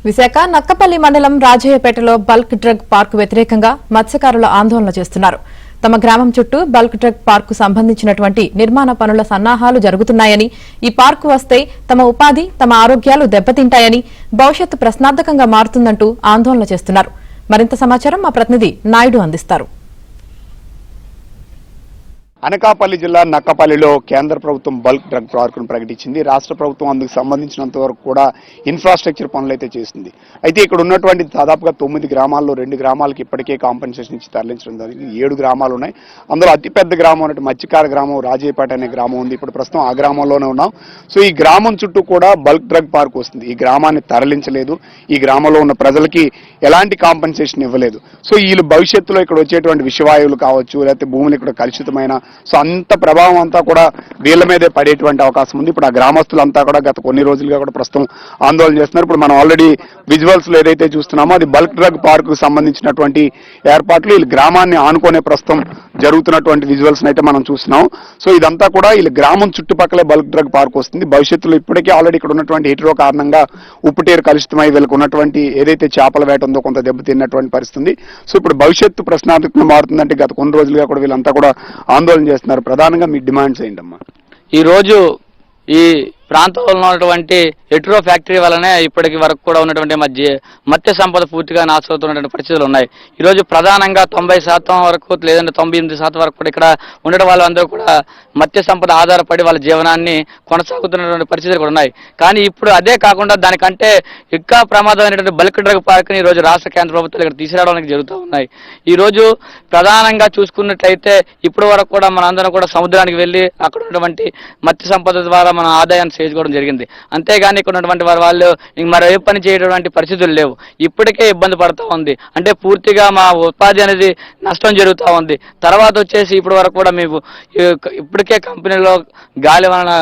విశాఖ నక్కపల్లి మండలం రాజయ్యపేటలో bulk drug park వ్యతిరేకంగా మత్స్యకారులు ఆందోళన చేస్తున్నారు. తమ గ్రామం చుట్టూ బల్క్ డ్రగ్ పార్కు సంబంధించినటువంటి నిర్మాణ పనుల సన్నాహాలు జరుగుతున్నాయని, ఈ పార్కు వస్తే తమ ఉపాధి, తమ ఆరోగ్యాలు దెబ్బతింటాయని, భవిష్యత్తు ప్రశ్నార్థకంగా మారుతుందంటూ ఆందోళన చేస్తున్నారు. మరింత సమాచారం మా ప్రతినిధి నాయుడు అందిస్తారు. అనకాపల్లి జిల్లా నక్కపల్లిలో కేంద్ర ప్రభుత్వం బల్క్ డ్రగ్ పార్కును ప్రకటించింది. రాష్ట్ర ప్రభుత్వం అందుకు సంబంధించినంత వరకు కూడా ఇన్ఫ్రాస్ట్రక్చర్ పనులు అయితే చేసింది. అయితే ఇక్కడ ఉన్నటువంటి దాదాపుగా 9 గ్రామాల్లో 2 గ్రామాలకు ఇప్పటికే కాంపెన్సేషన్ ఇచ్చి తరలించడం జరిగింది. 7 గ్రామాలు ఉన్నాయి. అందులో అతిపెద్ద గ్రామం అంటే మత్స్యకార గ్రామం రాజయ్యపేట అనే గ్రామం ఉంది. ఇప్పుడు ప్రస్తుతం ఆ గ్రామంలోనే ఉన్నాం. సో ఈ గ్రామం చుట్టూ కూడా బల్క్ డ్రగ్ పార్క్ వస్తుంది. ఈ గ్రామాన్ని తరలించలేదు. ఈ గ్రామంలో ఉన్న ప్రజలకి ఎలాంటి కాంపెన్సేషన్ ఇవ్వలేదు. సో వీళ్ళు భవిష్యత్తులో ఇక్కడ వచ్చేటువంటి విషవాయువులు కావచ్చు, లేకపోతే భూములు ఇక్కడ కలుషితమైన సో అంత ప్రభావం అంతా కూడా వీళ్ళ మీదే పడేటువంటి అవకాశం ఉంది. ఇప్పుడు ఆ గ్రామస్తులంతా కూడా గత కొన్ని రోజులుగా కూడా ప్రస్తుతం ఆందోళన చేస్తున్నారు. ఇప్పుడు మనం ఆల్రెడీ విజువల్స్ లో ఏదైతే చూస్తున్నామో అది బల్క్ డ్రగ్ పార్క్ సంబంధించినటువంటి ఏర్పాట్లు వీళ్ళ గ్రామాన్ని ఆనుకునే ప్రస్తుతం జరుగుతున్నటువంటి విజువల్స్ అయితే మనం చూస్తున్నాం. సో ఇదంతా కూడా వీళ్ళ గ్రామం చుట్టుపక్కలే బల్క్ డ్రగ్ పార్క్ వస్తుంది. భవిష్యత్తులో ఇప్పటికే ఆల్రెడీ ఇక్కడ ఉన్నటువంటి హీటరో కారణంగా ఉప్పుటేరు కలుషితమై వీళ్ళకి ఉన్నటువంటి ఏదైతే చేపల వేట ఉందో కొంత దెబ్బతిన్నటువంటి పరిస్థితి. సో ఇప్పుడు భవిష్యత్తు ప్రశ్నార్థకంగా మారుతుందంటే గత కొన్ని రోజులుగా కూడా వీళ్ళంతా కూడా ఆందోళన చేస్తున్నారు. ప్రధానంగా మీ డిమాండ్స్ ఏంటమ్మా? ఈ రోజు ఈ ప్రాంతంలో ఉన్నటువంటి హెట్రో ఫ్యాక్టరీ వల్లనే ఇప్పటికి వరకు కూడా ఉన్నటువంటి మత్స్య సంపద పూర్తిగా నాశనవుతున్నటువంటి పరిస్థితులు ఉన్నాయి. ఈరోజు ప్రధానంగా 90% వరకు లేదంటే 98% వరకు కూడా ఇక్కడ ఉండడం వాళ్ళందరూ కూడా మత్స్య సంపద ఆధారపడి వాళ్ళ జీవనాన్ని కొనసాగుతున్నటువంటి పరిస్థితులు కూడా ఉన్నాయి. కానీ ఇప్పుడు అదే కాకుండా దానికంటే ఇంకా ప్రమాదమైనటువంటి బల్క్ డ్రగ్ పార్క్ని ఈరోజు రాష్ట్ర కేంద్ర ప్రభుత్వాలు ఇక్కడ తీసుకురావడానికి జరుగుతూ ఉన్నాయి. ఈరోజు ప్రధానంగా చూసుకున్నట్లయితే ఇప్పటి వరకు కూడా మనందరం కూడా సముద్రానికి వెళ్ళి అక్కడ ఉన్నటువంటి మత్స్య సంపద ద్వారా మన ఆదాయాన్ని చేసుకోవడం జరిగింది. అంతేగాని ఇక్కడ ఉన్నటువంటి వాళ్ళు మరో ఏ పని చేయటువంటి పరిస్థితులు లేవు. ఇప్పటికే ఇబ్బంది పడుతూ ఉంది. అంటే పూర్తిగా మా ఉపాధి అనేది నష్టం జరుగుతూ ఉంది. తర్వాత వచ్చేసి ఇప్పటి వరకు కూడా మేము ఇప్పటికే కంపెనీలో గాలి వలన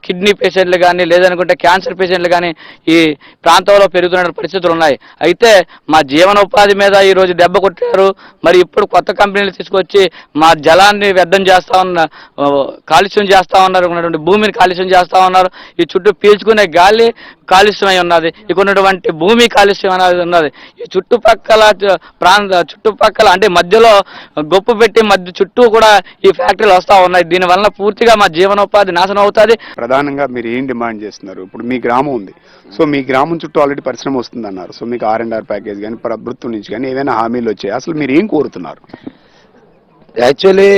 కిడ్నీ పేషెంట్లు కానీ లేదనుకుంటే క్యాన్సర్ పేషెంట్లు కానీ ఈ ప్రాంతంలో పెరుగుతున్న పరిస్థితులు ఉన్నాయి. అయితే మా జీవనోపాధి మీద ఈరోజు దెబ్బ కొట్టారు. మరి ఇప్పుడు కొత్త కంపెనీలు తీసుకొచ్చి మా జలాన్ని వ్యర్థం చేస్తా కాలుష్యం చేస్తా ఉన్నారు. ఉన్నటువంటి భూమిని కాలుష్యం చేస్తా ఉన్నారు. ఈ చుట్టూ పీల్చుకునే గాలి కాలుష్యమై ఉన్నది. ఇక్కడ ఉన్నటువంటి భూమి కాలుష్యం అనేది ఉన్నది. ఈ చుట్టుపక్కల అంటే మధ్యలో గొప్పు పెట్టి మధ్య చుట్టూ కూడా ఈ ఫ్యాక్టరీలు వస్తా ఉన్నాయి. దీని వలన పూర్తిగా మా జీవనోపాధి నాశనం అవుతుంది. ప్రధానంగా మీరు ఏం డిమాండ్ చేస్తున్నారు? ఇప్పుడు మీ గ్రామం ఉంది. సో మీ గ్రామం చుట్టూ ఆల్రెడీ పరిశ్రమ వస్తుంది అన్నారు. సో మీకు R&R ప్యాకేజ్ కానీ ప్రభుత్వం నుంచి కానీ ఏదైనా హామీలు వచ్చాయి? అసలు మీరు ఏం కోరుతున్నారు? యాక్చువల్లీ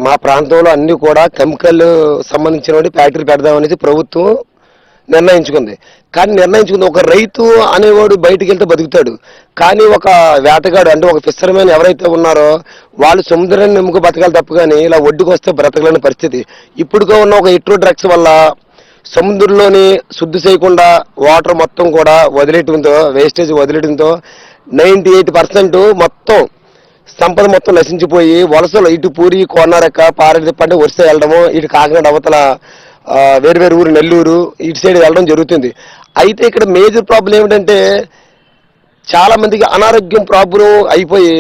మా ప్రాంతంలో అన్ని కూడా కెమికల్ సంబంధించిన ఫ్యాక్టరీ పెడదామనేది ప్రభుత్వం నిర్ణయించుకుంది. కానీ నిర్ణయించుకుంది ఒక రైతు అనేవాడు బయటికి వెళ్తే బతుకుతాడు. కానీ ఒక వేటగాడు అంటే ఒక ఫిషర్మెన్ ఎవరైతే ఉన్నారో వాళ్ళు సముద్రాన్ని నిమ్ముకు బతకాలి తప్ప కానీ ఇలా ఒడ్డుకు వస్తే బ్రతకలేని పరిస్థితి. ఇప్పుడుగా ఉన్న ఒక హెట్రో డ్రగ్స్ వల్ల సముద్రంలోని శుద్ధి చేయకుండా వాటర్ మొత్తం కూడా వదిలేయడంతో వేస్టేజ్ వదిలేయడంతో 98% మొత్తం సంపద మొత్తం నశించిపోయి వలసలు ఇటు పూరి కోనారక్క పారదిప్పంటే వరుస వెళ్ళడము, ఇటు కాకినాడ అవతల వేరు ఊరు నెల్లూరు ఇటు సైడ్ వెళ్ళడం జరుగుతుంది. అయితే ఇక్కడ మేజర్ ప్రాబ్లం ఏమిటంటే చాలా మందికి అనారోగ్యం ప్రాబ్లం అయిపోయి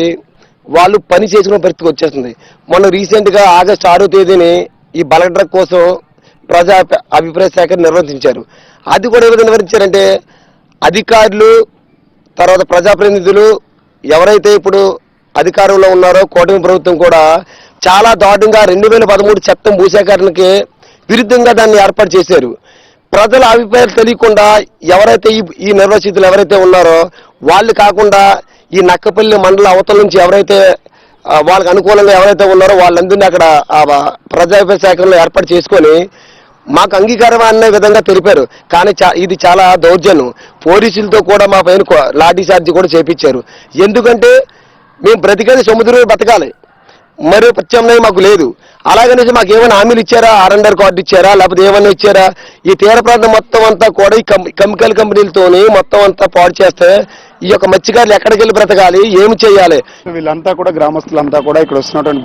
వాళ్ళు పని చేసుకునే పరిస్థితికి వచ్చేస్తుంది. మొన్న రీసెంట్గా ఆగస్టు 6వ తేదీని ఈ బల్క్ డ్రగ్ కోసం ప్రజా అభిప్రాయ సేకరణ నిర్వహించారు. అది కూడా ఏ విధంగా నిర్వహించారంటే అధికారులు తర్వాత ప్రజాప్రతినిధులు ఎవరైతే ఇప్పుడు అధికారంలో ఉన్నారో కూటమి ప్రభుత్వం కూడా చాలా దారుణంగా 2013 చట్టం భూసేకరణకి విరుద్ధంగా దాన్ని ఏర్పాటు చేశారు. ప్రజల అభిప్రాయాలు తెలియకుండా ఎవరైతే ఈ నిర్వాసితులు ఎవరైతే ఉన్నారో వాళ్ళు కాకుండా ఈ నక్కపల్లి మండల అవతల నుంచి ఎవరైతే వాళ్ళకి అనుకూలంగా ఎవరైతే ఉన్నారో వాళ్ళందరినీ అక్కడ ప్రజాభిప్రాయ సేకరణలో ఏర్పాటు చేసుకొని మాకు అంగీకారం అనే విధంగా తెలిపారు. కానీ ఇది చాలా దౌర్జన్యం. పోలీసులతో కూడా మా పైన లాఠీ చార్జీ కూడా చేపించారు. ఎందుకంటే మేము బ్రతికేది సముద్రం బతకాలి, మరో ప్రత్యామ్నాయం మాకు లేదు. అలాగనేసి మాకు ఏమైనా హామీలు ఇచ్చారా? R&R కార్డు ఇచ్చారా? లేకపోతే ఏమైనా ఇచ్చారా? ఈ తీర ప్రాంతం మొత్తం అంతా కూడా ఈ కెమికల్ కంపెనీలతోని మొత్తం అంతా పాడు చేస్తే ఈ యొక్క మత్స్యకారులు ఎక్కడికి వెళ్ళి బ్రతకాలి, ఏమి చేయాలి? వీళ్ళంతా కూడా గ్రామస్తులంతా కూడా ఇక్కడ వస్తున్నటువంటి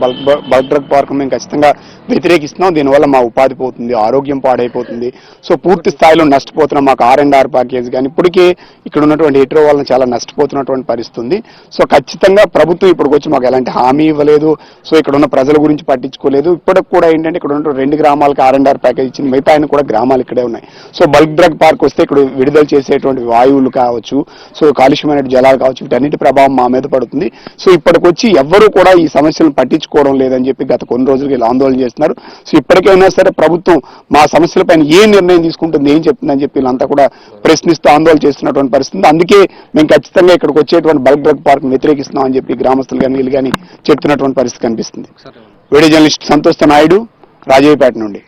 బల్క్ డ్రగ్ పార్క్ మేము ఖచ్చితంగా వ్యతిరేకిస్తున్నాం. దీనివల్ల మా ఉపాధి పోతుంది, ఆరోగ్యం పాడైపోతుంది. సో పూర్తి స్థాయిలో నష్టపోతున్నాం. మాకు R&R ప్యాకేజ్ కానీ ఇప్పటికే ఇక్కడ ఉన్నటువంటి హెట్రో వాళ్ళని చాలా నష్టపోతున్నటువంటి పరిస్థితి ఉంది. సో ఖచ్చితంగా ప్రభుత్వం ఇప్పటికి వచ్చి మాకు ఎలాంటి హామీ ఇవ్వలేదు. సో ఇక్కడ ఉన్న ప్రజల గురించి పట్టించుకోలేదు. ఇప్పటికి కూడా ఏంటంటే ఇక్కడ ఉన్న 2 గ్రామాలకు R&R ప్యాకేజ్ ఇచ్చింది, మిగతా ఆయన కూడా గ్రామాలు ఇక్కడే ఉన్నాయి. సో బల్క్ డ్రగ్ పార్క్ వస్తే ఇక్కడ విడుదల చేసేటువంటి వాయువులు కావచ్చు, సో కాలుష్యమైన జలాలు కావచ్చు, వీటన్నిటి ప్రభావం మా మీద పడుతుంది. సో ఇప్పటికొచ్చి ఎవ్వరూ కూడా ఈ సమస్యలను పట్టించుకోవడం లేదని చెప్పి గత కొన్ని రోజులుగా ఇలా ఆందోళన చేస్తున్నారు. సో ఇప్పటికైనా సరే ప్రభుత్వం మా సమస్యలపైన ఏ నిర్ణయం తీసుకుంటుంది, ఏం చెప్తుందని చెప్పి వీళ్ళంతా కూడా ప్రశ్నిస్తూ ఆందోళన చేస్తున్నటువంటి పరిస్థితి. అందుకే మేము ఖచ్చితంగా ఇక్కడికి వచ్చేటువంటి బల్క్ డ్రగ్ పార్క్ వ్యతిరేకిస్తున్నాం అని చెప్పి గ్రామస్తులు కానీ వీళ్ళు కానీ చెప్తున్నటువంటి పరిస్థితి కనిపిస్తుంది. వీడియో జర్నలిస్ట్ సంతోష్ నాయుడు, రాజయ్యపేట నుండి.